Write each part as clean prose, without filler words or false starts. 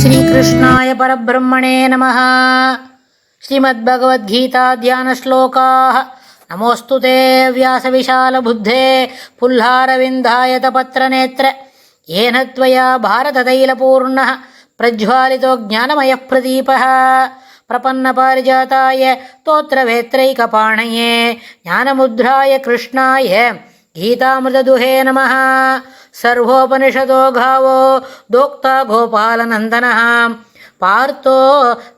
श्रीकृष्णाय परब्रह्मणे नमः। श्रीमद्भगवद्गीता ध्यानश्लोकाः। नमोऽस्तु ते व्यासविशालबुद्धे पुल्लारविन्दायतपत्रनेत्र येन त्वया भारततैलपूर्णः प्रज्वालितो ज्ञानमयः प्रदीपः प्रपन्नपारिजाताय स्तोत्रवेत्रैकपाणये ज्ञानमुद्राय कृष्णाय गीतामृतदुहे नमः। सर्वोपनिषदो गावो दोक्ता गोपालनन्दनः पार्थो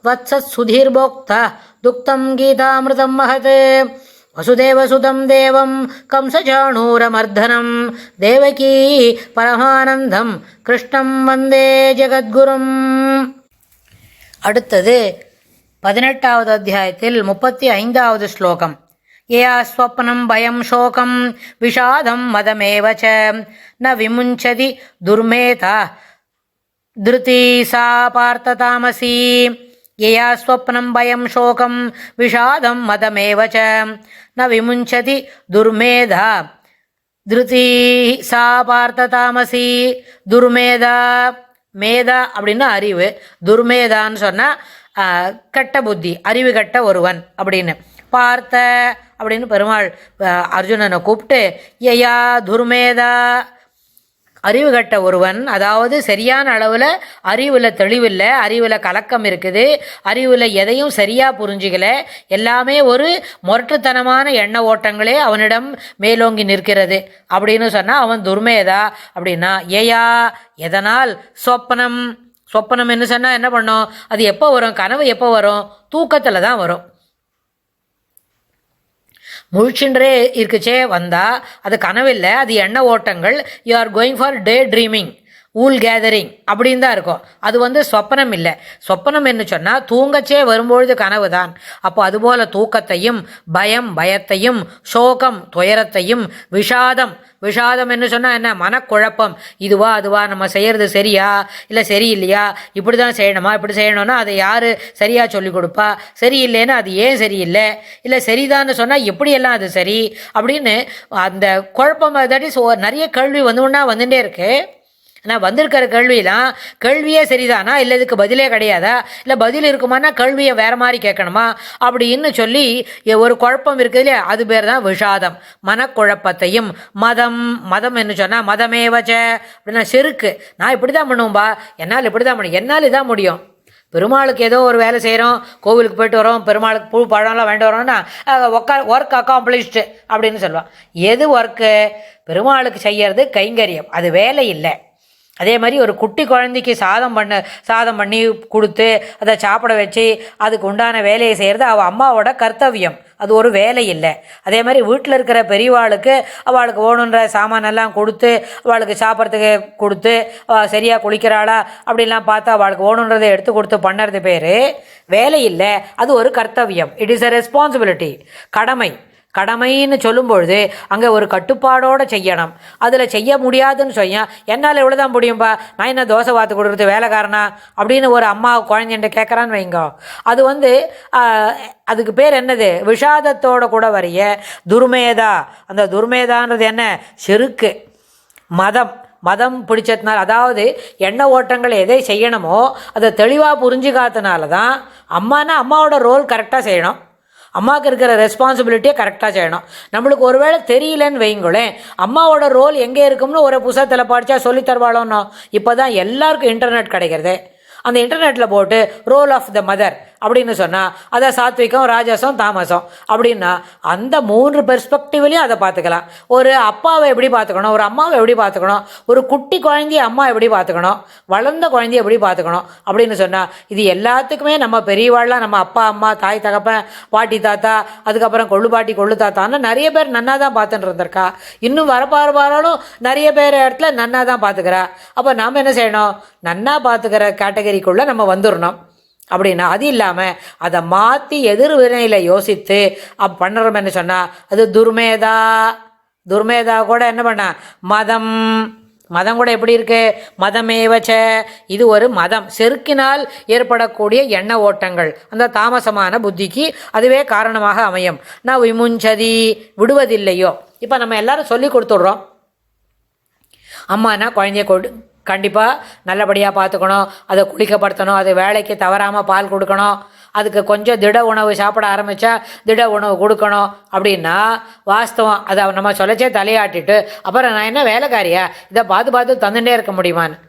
वत्सत्सुधीर्भोक्ता दुक्तं गीतामृतं महत्। वसुदेवसुतं देवं कंसचाणूरमर्दनं देवकी परमानन्दं कृष्णं वन्दे ஜெகத்குரும். அடுத்தது 18வது அத்தியாயத்தில் 35வது ஸ்லோகம். யயா ஸ்வப்னம் பயம் சோகம் விஷாதம் மதமேவ ச ந விமுஞ்சதி துர்மேதா திருதி சா பார்த்த தாமசி. யயா ஸ்வப்னம் பயம் சோகம் விஷாதம் மதமேவ ச ந விமுஞ்சதி துர்மேதா திருதி சா பார்த்த தாமசி. துர்மேதா, மேதா அப்படின்னா அறிவு, துர்மேதான்னு சொன்னால் கெட்ட புத்தி, அறிவு கெட்ட ஒருவன் அப்படின்னு. பார்த்த அப்படின்னு பெருமாள் அர்ஜுனனை கூப்பிட்டு யயா துர்மேதா, அறிவு கட்ட ஒருவன், அதாவது சரியான அளவில் அறிவில் தெளிவில்லை, அறிவில் கலக்கம் இருக்குது, அறிவில் எதையும் சரியாக புரிஞ்சிக்கல, எல்லாமே ஒரு முரட்டுத்தனமான எண்ண ஓட்டங்களே அவனிடம் மேலோங்கி நிற்கிறது அப்படின்னு சொன்னால் அவன் துர்மேதா அப்படின்னா. ஏயா எதனால்? சொப்பனம். சொப்பனம் என்ன சொன்னால் என்ன பண்ணும்? அது எப்போ வரும்? கனவு எப்போ வரும்? தூக்கத்தில் தான் வரும். முழிச்சுன்றே இருக்குச்சே வந்தால் அது கனவில்லை, அது எண்ண ஓட்டங்கள். You are going for day dreaming, wool gathering அப்படின்னு தான் இருக்கும். அது சொப்பனம் இல்லை. சொப்பனம் என்ன சொன்னால் தூங்கச்சே வரும்பொழுது கனவு தான். அப்போ அதுபோல் தூக்கத்தையும் பயத்தையும் சோகம் துயரத்தையும் விஷாதம், விஷாதம் என்ன சொன்னால் என்ன? மனக்குழப்பம். இதுவா அதுவா, நம்ம செய்கிறது சரியா இல்லை சரியில்லையா, இப்படி தான் செய்யணுமா, இப்படி செய்யணும்னா அதை யார் சரியாக சொல்லிக் கொடுப்பா, சரியில்லைன்னா அது ஏன் சரியில்லை, இல்லை சரிதான்னு சொன்னால் எப்படியெல்லாம் அது சரி அப்படின்னு அந்த குழப்பம். தட் இஸ் நிறைய கேள்வி வந்துட்டே இருக்கு. ஆனால் வந்திருக்கிற கேள்வியெல்லாம் கேள்வியே சரிதானா, இல்லை இதுக்கு பதிலே கிடையாதா, இல்லை பதில் இருக்குமானா கேள்வியை வேறு மாதிரி கேட்கணுமா அப்படின்னு சொல்லி ஒரு குழப்பம் இருக்குது இல்லையா, அது பேர் தான் விஷாதம். மனக்குழப்பத்தையும் மதம் என்ன சொன்னால் மதமேவச்ச அப்படின்னா செருக்கு. நான் இப்படி தான் பண்ணுவோம்பா, என்னால் இப்படி தான் முடியும், என்னால் இதான் முடியும். பெருமாளுக்கு ஏதோ ஒரு வேலை செய்கிறோம், கோவிலுக்கு போய்ட்டு வரோம், பெருமாளுக்கு பூ பழம்லாம் வேண்டி வரோம்னா ஒர்க் அக்காம்ப்ளிஷ்டு அப்படின்னு சொல்லுவான். எது ஒர்க்கு? பெருமாளுக்கு செய்கிறது கைங்கரியம், அது வேலை இல்லை. அதே மாதிரி ஒரு குட்டி குழந்தைக்கு சாதம் பண்ணி கொடுத்து அதை சாப்பிட வச்சு அதுக்கு உண்டான வேலையை செய்கிறது அவள் அம்மாவோட கர்த்தவியம், அது ஒரு வேலை இல்லை. அதே மாதிரி வீட்டில் இருக்கிற பெரியவாளுக்கு அவளுக்கு ஓணுன்ற சாமானெல்லாம் கொடுத்து அவளுக்கு சாப்பிட்றதுக்கு கொடுத்து சரியாக குளிக்கிறாளா அப்படின்லாம் பார்த்து அவளுக்கு ஓணுன்றதை எடுத்து கொடுத்து பண்ணுறது பேர் வேலை இல்லை, அது ஒரு கர்த்தவியம். இட் இஸ் அ ரெஸ்பான்சிபிலிட்டி, கடமைன்னு சொல்லும்பொழுது அங்கே ஒரு கட்டுப்பாடோடு செய்யணும். அதில் செய்ய முடியாதுன்னு சொல்ல என்னால் எவ்வளோ தான் முடியும்பா, நான் என்ன தோசை வாத்து கொடுக்குறது வேலைக்காரனா அப்படின்னு ஒரு அம்மா குழந்தைன்ட்டு கேட்குறான்னு வைங்க. அது அதுக்கு பேர் என்னது? விஷாதத்தோடு கூட வரைய துர்மேதா. அந்த துர்மேதான்றது என்ன? செருக்கு, மதம் பிடிச்சதுனால, அதாவது எண்ண ஓட்டங்கள் எதை செய்யணுமோ அதை தெளிவாக புரிஞ்சுக்காதனால தான். அம்மாவோட ரோல் கரெக்டாக செய்யணும், அம்மாவுக்கு இருக்கிற ரெஸ்பான்சிபிலிட்டியை கரெக்டாக செய்யணும். நம்மளுக்கு ஒருவேளை தெரியலன்னு வைங்களேன், அம்மாவோட ரோல் எங்கே இருக்கும்னு ஒரு புத்தகத்தில் படித்தா சொல்லித்தருவாளோன்னோ. இப்போ தான் எல்லாருக்கும் இன்டர்நெட் கிடைக்கிறது. அந்த இன்டர்நெட்டில் போட்டு ரோல் ஆஃப் த மதர் அப்படின்னு சொன்னால் அதை சாத்விகம் ராஜசம் தாமசம் அப்படின்னா அந்த 3 பெர்ஸ்பெக்டிவ்லையும் அதை பார்த்துக்கலாம். ஒரு அப்பாவை எப்படி பார்த்துக்கணும், ஒரு அம்மாவை எப்படி பார்த்துக்கணும், ஒரு குட்டி குழந்தைய அம்மா எப்படி பார்த்துக்கணும், வளர்ந்த குழந்தைய எப்படி பார்த்துக்கணும் அப்படின்னு சொன்னால் இது எல்லாத்துக்குமே நம்ம பெரியவாள்லாம், நம்ம அப்பா அம்மா தாய் தகப்பன் பாட்டி தாத்தா அதுக்கப்புறம் கொள்ளு பாட்டி கொள்ளு தாத்தான்னு நிறைய பேர் நன்னா தான் பார்த்துட்டு இருந்திருக்கா. இன்னும் வரப்பாரும் நிறைய பேர் இடத்துல நன்னா தான் பார்த்துக்கிறா. அப்போ நாம் என்ன செய்யணும்? நன்னா பார்த்துக்கிற கேட்டகரிக்குள்ளே நம்ம வந்துடணும். அப்படின்னா அது இல்லாமல் அதை மாற்றி எதிர் வினையில் யோசித்து பண்ணுறோம் என்ன சொன்னால் அது துர்மேதா கூட என்ன பண்ண மதம் கூட எப்படி இருக்கு? மதமேவச்ச, இது ஒரு மதம், செருக்கினால் ஏற்படக்கூடிய எண்ண ஓட்டங்கள், அந்த தாமசமான புத்திக்கு அதுவே காரணமாக அமையும். நான் விமுஞ்சதி, விடுவதில்லையோ. இப்போ நம்ம எல்லாரும் சொல்லி கொடுத்துட்றோம், அம்மானா குழந்தைய கண்டிப்பாக நல்லபடியாக பார்த்துக்கணும், அதை குளிக்கப்படுத்தணும், அது வேலைக்கு தவறாமல் பால் கொடுக்கணும், அதுக்கு கொஞ்சம் திட உணவு சாப்பிட ஆரம்பித்தா திட உணவு கொடுக்கணும். அப்படின்னா வாஸ்தவம் அதை நம்ம சொல்லச்சே தலையாட்டிட்டு அப்புறம் நான் என்ன வேலைக்காரியா இதை பார்த்து பார்த்து தந்துட்டே இருக்க முடியுமான்னு.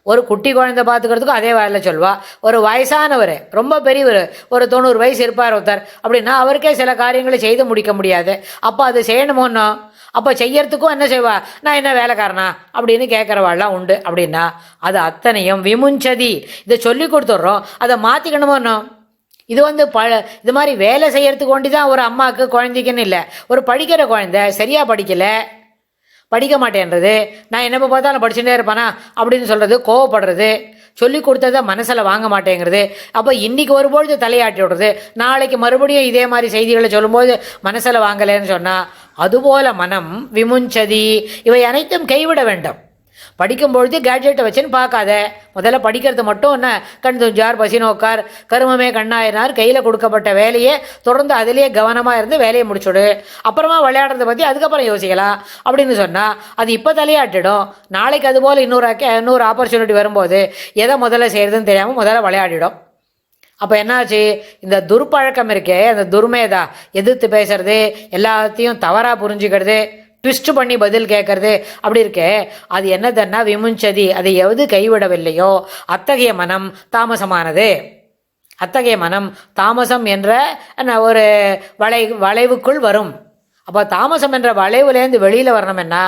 ஒரு குட்டி குழந்தை பார்த்துக்கிறதுக்கும் அதே வேலை சொல்வா. ஒரு வயசானவர், ரொம்ப பெரியவர், ஒரு 90 வயசு இருப்பார் ஒருத்தர், அப்படின்னா அவருக்கே சில காரியங்களை செய்து முடிக்க முடியாது. அப்போ அது செய்யணுமோன்னோ, அப்போ செய்யறதுக்கும் என்ன செய்வா, நான் என்ன வேலைக்காரனா அப்படின்னு கேட்குறவாள்லாம் உண்டு. அப்படின்னா அது அத்தனையும் விமுஞ்சதி, இதை சொல்லி கொடுத்துட்றோம், அதை மாற்றிக்கணுமோன்னோ. இது இது மாதிரி வேலை செய்யறதுக்கு ஒண்டி தான் ஒரு அம்மாவுக்கு குழந்தைக்குன்னு இல்லை. ஒரு படிக்கிற குழந்தை சரியாக படிக்கலை, படிக்க மாட்டேன்றது, நான் என்னப்போ பார்த்தாலும் படிச்சுட்டே இருப்பானா அப்படின்னு சொல்கிறது, கோவப்படுறது, சொல்லி கொடுத்ததை மனசில் வாங்க மாட்டேங்கிறது. அப்போ இன்றைக்கி ஒருபொழுது தலையாட்டி விடுறது, நாளைக்கு மறுபடியும் இதே மாதிரி செய்திகளை சொல்லும்போது மனசில் வாங்கலைன்னு சொன்னால் அதுபோல மனம் விமுஞ்சதி. இவை அனைத்தும் கைவிட வேண்டும். படிக்கும்பொழுது கேட்ஜெட்டை வச்சுன்னு பார்க்காத, முதல்ல படிக்கிறது மட்டும் என்ன, கண் துஞ்சார் பசி நோக்கார் கருமமே கண்ணாயினார், கையில் கொடுக்கப்பட்ட வேலையே தொடர்ந்து அதிலேயே கவனமாக இருந்து வேலையை முடிச்சுடு, அப்புறமா விளையாடுறத பற்றி அதுக்கப்புறம் யோசிக்கலாம் அப்படின்னு சொன்னால் அது இப்போ தலையாட்டிடும். நாளைக்கு அதுபோல் இன்னொரு ஆப்பர்ச்சுனிட்டி வரும்போது எதை முதல்ல செய்கிறதுன்னு தெரியாமல் முதல்ல விளையாடிடும். அப்போ என்னாச்சு, இந்த துர்பழக்கம் இருக்கே, அந்த துர்மேதா, எதிர்த்து பேசுறது, எல்லாத்தையும் தவறாக புரிஞ்சுக்கிறது, ட்விஸ்ட் பண்ணி பதில் கேட்கறது, அப்படி இருக்கே, அது என்னதுன்னா விமுஞ்சதி. அதை எது கைவிடவில்லையோ அத்தகைய மனம் தாமசமானது. அத்தகைய மனம் தாமசம் என்ற ஒரு வளைவுக்குள் வரும். அப்போ தாமசம் என்ற வளைவுலேருந்து வெளியில் வரணும்னா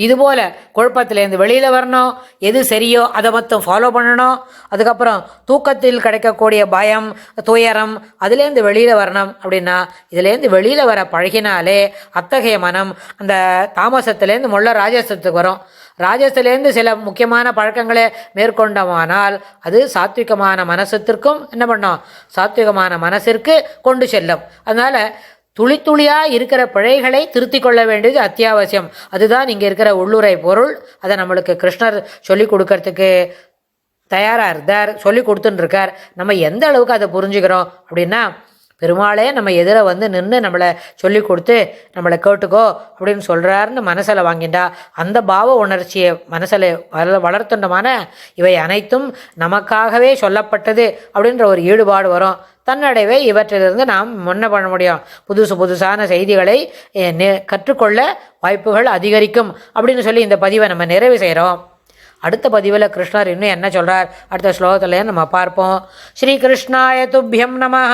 இதுபோல் குழப்பத்திலேருந்து வெளியில் வரணும். எது சரியோ அதை மட்டும் ஃபாலோ பண்ணணும். அதுக்கப்புறம் தூக்கத்தில் கிடைக்கக்கூடிய பயம், துயரம், அதுலேருந்து வெளியில் வரணும். அப்படின்னா இதுலேருந்து வெளியில் வர பழகினாலே அத்தகைய மனம் அந்த தாமசத்துலேருந்து முள்ள ராஜசத்துக்கு வரும். ராஜசத்துலேருந்து சில முக்கியமான பழக்கங்களை மேற்கொண்டமானால் அது சாத்விகமான மனசத்திற்கும் என்ன பண்ணோம், சாத்விகமான மனசிற்கு கொண்டு செல்லும். அதனால் துளி துளியாக இருக்கிற பிழைகளை திருத்தி கொள்ள வேண்டியது அத்தியாவசியம். அதுதான் இங்கே இருக்கிற உள்ளுரை பொருள். அதை நம்மளுக்கு கிருஷ்ணர் சொல்லி கொடுக்கறதுக்கு தயாராக இருந்தார், சொல்லி கொடுத்துட்டுருக்கார். நம்ம எந்த அளவுக்கு அதை புரிஞ்சுக்கிறோம் அப்படின்னா, பெருமாளே நம்ம எதிர நின்று நம்மளை சொல்லி கொடுத்து நம்மளை கேட்டுக்கோ அப்படின்னு சொல்கிறாருன்னு மனசில் வாங்கிண்டா அந்த பாவ உணர்ச்சியை மனசில் வளர்த்துண்டமான இவை அனைத்தும் நமக்காகவே சொல்லப்பட்டது அப்படின்ற ஒரு ஈடுபாடு வரும். தன்னடைவே இவற்றிலிருந்து நாம் முன்ன பண்ண முடியும். புதுசான செய்திகளை கற்றுக்கொள்ள வாய்ப்புகள் அதிகரிக்கும் அப்படின்னு சொல்லி இந்த பதிவை நம்ம நிறைவு செய்கிறோம். அடுத்த பதிவில் கிருஷ்ணர் இன்னும் என்ன சொல்கிறார் அடுத்த ஸ்லோகத்தில் நம்ம பார்ப்போம். ஸ்ரீ கிருஷ்ணாய துப்யம் நமஹ.